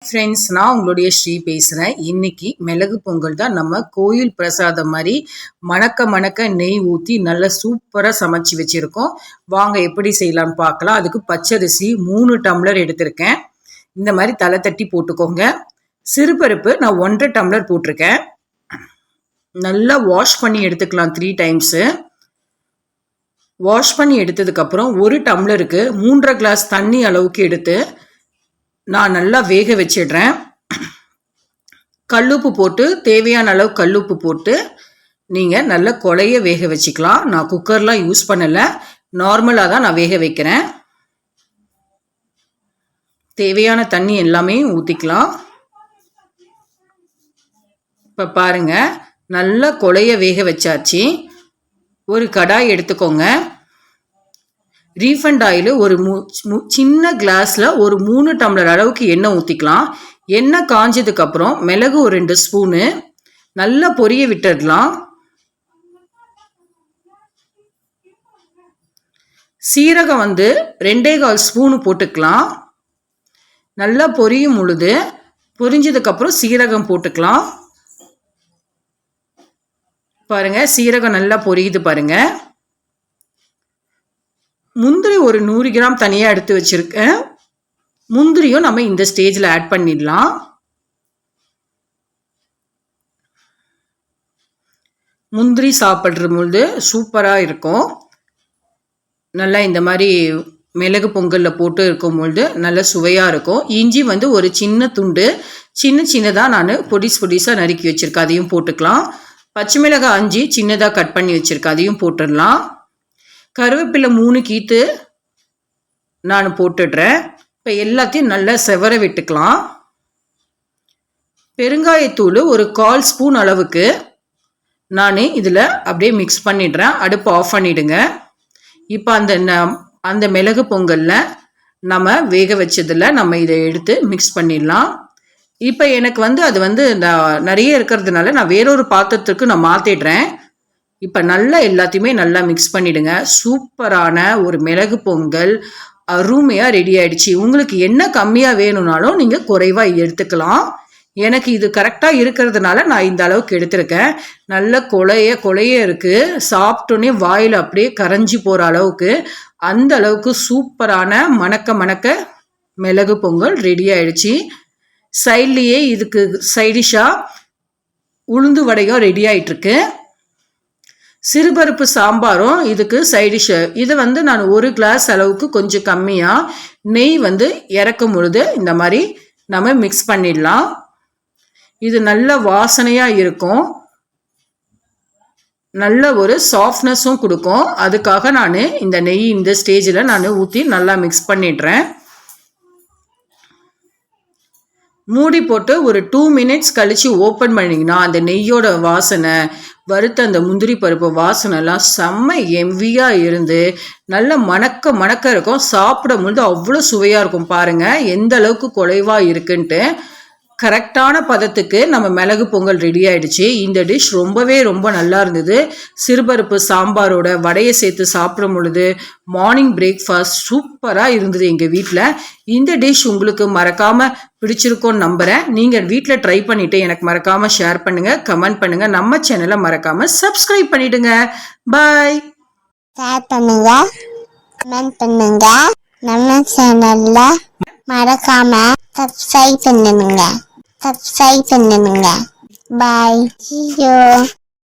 Friends, நான் உங்களுடைய ஸ்ரீ பேசுகிறேன். இன்னைக்கு மிளகு பொங்கல் தான். நம்ம கோயில் பிரசாதம் மாதிரி மணக்க மணக்க நெய் ஊற்றி நல்லா சூப்பராக சமைச்சு வச்சுருக்கோம். வாங்க எப்படி செய்யலான்னு பார்க்கலாம். அதுக்கு பச்சரிசி 3 டம்ளர் எடுத்திருக்கேன். இந்த மாதிரி தலை தட்டி போட்டுக்கோங்க. சிறுபருப்பு நான் 1.5 டம்ளர் போட்டிருக்கேன். நல்லா வாஷ் பண்ணி எடுத்துக்கலாம் 3 டைம்ஸு. வாஷ் பண்ணி எடுத்ததுக்கப்புறம் 1 டம்ளருக்கு 3.5 கிளாஸ் தண்ணி அளவுக்கு எடுத்து நான் நல்லா வேக வச்சிடுறேன். கல்லுப்பு போட்டு தேவையான அளவு கல்லுப்பு போட்டு நீங்கள் நல்லா கொலைய வேக வச்சுக்கலாம். நான் குக்கர்லாம் யூஸ் பண்ணலை, நார்மலாக தான் நான் வேக வைக்கிறேன். தேவையான தண்ணி எல்லாமே ஊற்றிக்கலாம். இப்போ பாருங்கள், நல்லா கொலைய வேக வச்சாச்சு. ஒரு கடாய் எடுத்துக்கோங்க. ரீஃபண்ட் ஆயில் ஒரு சின்ன கிளாஸில் ஒரு 3 டம்ளர் அளவுக்கு எண்ணெய் ஊற்றிக்கலாம். எண்ணெய் காஞ்சதுக்கப்புறம் மிளகு ஒரு 2 ஸ்பூனு நல்லா பொரிய விட்டுடலாம். சீரகம் 2.25 ஸ்பூனு போட்டுக்கலாம். நல்லா பொரியும் பொழுது பொரிஞ்சதுக்கப்புறம் சீரகம் போட்டுக்கலாம். பாருங்கள், சீரகம் நல்லா பொரியுது பாருங்கள். முந்திரி ஒரு 100 கிராம் தனியாக எடுத்து வச்சுருக்கேன். முந்திரியும் நம்ம இந்த ஸ்டேஜில் ஆட் பண்ணிடலாம். முந்திரி சாப்பிட்ற பொழுது சூப்பராக இருக்கும். நல்லா இந்த மாதிரி மிளகு பொங்கலில் போட்டு இருக்கும் பொழுது நல்ல சுவையாக இருக்கும். இஞ்சி ஒரு சின்ன துண்டு சின்னதாக நான் பொடிசாக நறுக்கி வச்சுருக்கேன், அதையும் போட்டுக்கலாம். பச்சை மிளகாய் 5 சின்னதாக கட் பண்ணி வச்சுருக்கேன், அதையும் போட்டுடலாம். கருவேப்பிலை 3 கீத்து நான் போட்டுடுறேன். இப்போ எல்லாத்தையும் நல்லா செவர விட்டுக்கலாம். பெருங்காயத்தூள் ஒரு 1/4 ஸ்பூன் அளவுக்கு நான் இதில் அப்படியே மிக்ஸ் பண்ணிடுறேன். அடுப்பு ஆஃப் பண்ணிவிடுங்க. இப்போ அந்த மிளகு பொங்கலில் நம்ம வேக வச்சதில் நம்ம இதை எடுத்து மிக்ஸ் பண்ணிடலாம். இப்போ எனக்கு அது நிறைய இருக்கிறதுனால நான் வேறொரு பாத்திரத்துக்கு நான் மாற்றிடுறேன். இப்போ நல்லா எல்லாத்தையுமே நல்லா மிக்ஸ் பண்ணிவிடுங்க. சூப்பரான ஒரு மிளகு பொங்கல் அருமையாக ரெடி ஆகிடுச்சு. உங்களுக்கு என்ன கம்மியாக வேணும்னாலும் நீங்கள் குறைவாக எடுத்துக்கலாம். எனக்கு இது கரெக்டாக இருக்கிறதுனால நான் இந்த அளவுக்கு எடுத்திருக்கேன். நல்ல கொலைய இருக்குது. சாப்பிட்டோன்னே வாயில் அப்படியே கரைஞ்சி போகிற அளவுக்கு, அந்த அளவுக்கு சூப்பரான மணக்க மிளகு பொங்கல் ரெடி ஆகிடுச்சு. சைட்லேயே இதுக்கு சைடிஷாக உளுந்து வடையும் ரெடி ஆகிட்டுருக்கு. சிறுபருப்பு சாம்பாரும் இதுக்கு சைடிஷ். இது நான் 1 கிளாஸ் அளவுக்கு கொஞ்சம் கம்மியாக நெய் இறக்கும் பொழுது இந்த மாதிரி நம்ம மிக்ஸ் பண்ணிடலாம். இது நல்ல வாசனையாக இருக்கும், நல்ல ஒரு சாஃப்ட்னஸும் கொடுக்கும். அதுக்காக நான் இந்த நெய் இந்த ஸ்டேஜில் நான் ஊற்றி நல்லா மிக்ஸ் பண்ணிடுறேன். மூடி போட்டு ஒரு 2 மினிட்ஸ் கழித்து ஓப்பன் பண்ணிங்கன்னா அந்த நெய்யோட வாசனை, வறுத்த அந்த முந்திரி பருப்பு வாசனைலாம் செம்ம எம்வியாக இருந்து நல்ல மணக்க இருக்கும். சாப்பிடும் பொழுது அவ்வளோ சுவையாக இருக்கும். பாருங்கள் எந்த அளவுக்கு குறைவாக இருக்குன்ட்டு. கரெக்டான பதத்துக்கு நம்ம மிளகு பொங்கல் ரெடி ஆகிடுச்சு. இந்த டிஷ் ரொம்ப நல்லா இருந்தது. சிறுபருப்பு சாம்பாரோட வடையை சேர்த்து சாப்பிடும் பொழுது மார்னிங் பிரேக்ஃபாஸ்ட் சூப்பராக இருந்தது எங்கள் வீட்டில். இந்த டிஷ் உங்களுக்கு மறக்காமல் பிடிச்சிருக்கோன்னு நம்புகிறேன். நீங்கள் வீட்டில் ட்ரை பண்ணிவிட்டு எனக்கு மறக்காமல் ஷேர் பண்ணுங்கள், கமெண்ட் பண்ணுங்கள். நம்ம சேனலை மறக்காமல் சப்ஸ்கிரைப் பண்ணிவிடுங்க. பாய். ஷேர் பண்ணுங்க, கமெண்ட் பண்ணுங்க. நம்ம சேனலில் மறக்காமல் சப்ஸ்கிரைப் பண்ணுங்க. Bye. See you.